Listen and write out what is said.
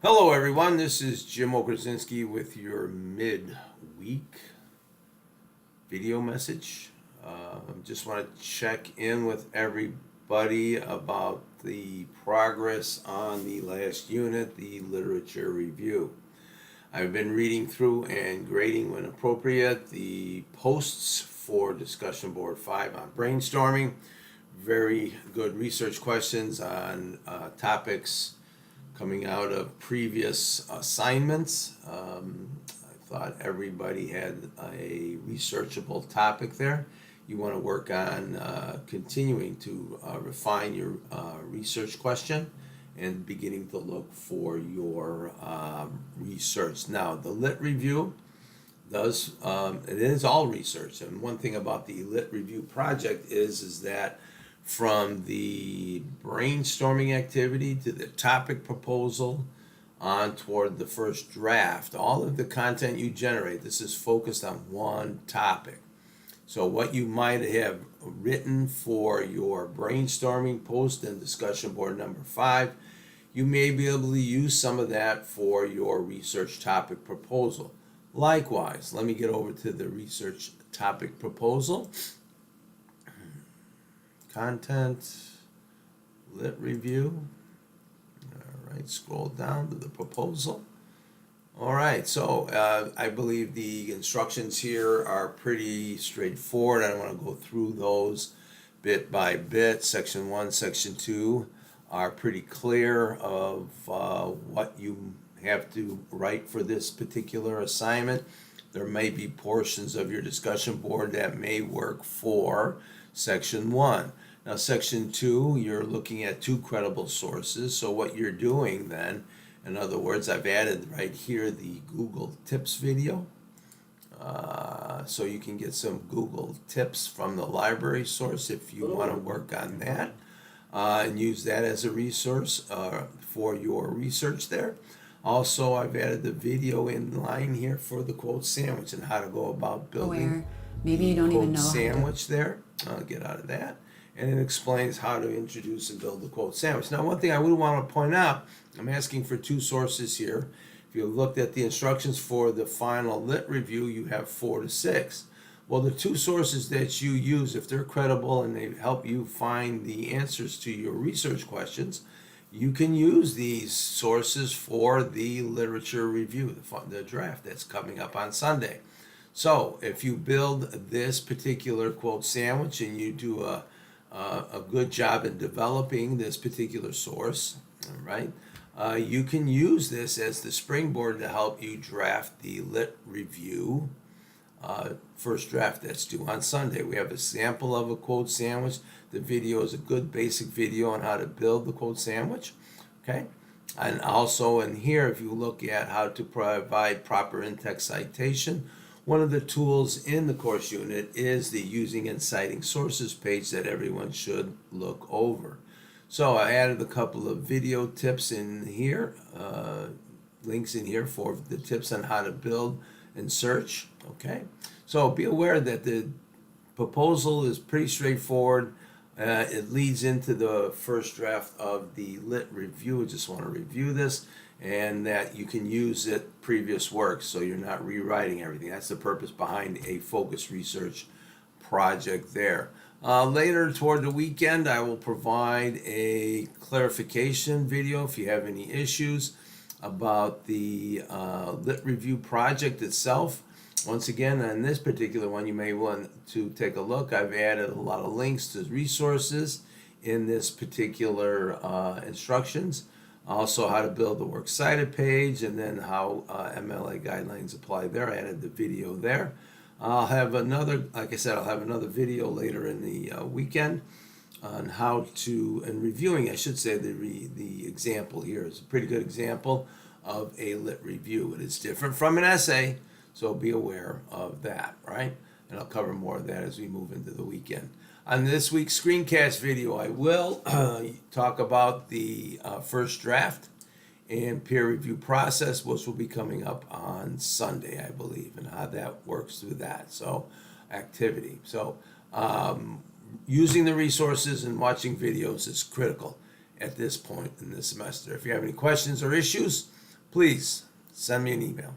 Hello everyone, this is Jim Okerzinski with your mid-week video message. Just want to check in with everybody about the progress on the last unit, the literature review. I've been reading through and grading when appropriate the posts for discussion board 5 on brainstorming. Very good research questions on topics coming out of previous assignments. I thought everybody had a researchable topic there. You want to work on continuing to refine your research question and beginning to look for your research. Now, the lit review does, it is all research. And one thing about the lit review project is that from the brainstorming activity to the topic proposal on toward the first draft, all of the content you generate, this is focused on one topic. So what you might have written for your brainstorming post and discussion board number 5, you may be able to use some of that for your research topic proposal. Likewise, let me get over to the research topic proposal. Content, lit review. All right, scroll down to the proposal. All right, so I believe the instructions here are pretty straightforward. I don't want to go through those bit by bit. Section 1, Section 2 are pretty clear of what you have to write for this particular assignment. There may be portions of your discussion board that may work for Section 1. Now, Section 2, you're looking at 2 credible sources. So what you're doing then, in other words, I've added right here the Google Tips video. So you can get some Google Tips from the library source if you want to work on that and use that as a resource for your research there. Also, I've added the video in line here for the quote sandwich and how to go about building maybe you don't even know sandwich there. I'll get out of that. And it explains how to introduce and build the quote sandwich. Now, one thing I would want to point out, I'm asking for 2 sources here. If you looked at the instructions for the final lit review, you have 4 to 6. Well, the 2 sources that you use, if they're credible and they help you find the answers to your research questions, you can use these sources for the literature review, the draft that's coming up on Sunday. So if you build this particular quote sandwich and you do a good job in developing this particular source, all right, you can use this as the springboard to help you draft the lit review first draft that's due on Sunday. We have a sample of a quote sandwich. The video is a good basic video on how to build the quote sandwich, okay? And also in here, if you look at how to provide proper in-text citation, one of the tools in the course unit is the using and citing sources page that everyone should look over. So I added a couple of video tips in here, links in here for the tips on how to build and search, okay? So be aware that the proposal is pretty straightforward. It leads into the first draft of the lit review. I just want to review this, and that you can use it previous work so you're not rewriting everything. That's the purpose behind a focused research project there. Later toward the weekend, I will provide a clarification video if you have any issues about the lit review project itself. Once again, on this particular one, you may want to take a look. I've added a lot of links to resources in this particular instructions. Also, how to build the works cited page, and then how MLA guidelines apply there. I added the video there. I'll have another, like I said, I'll have another video later in the weekend on how to, and reviewing, I should say, the example here is a pretty good example of a lit review. It is different from an essay, so be aware of that, right? And I'll cover more of that as we move into the weekend. On this week's screencast video, I will talk about the first draft and peer review process, which will be coming up on Sunday, I believe, and how that works through that. So, activity. So, using the resources and watching videos is critical at this point in the semester. If you have any questions or issues, please send me an email.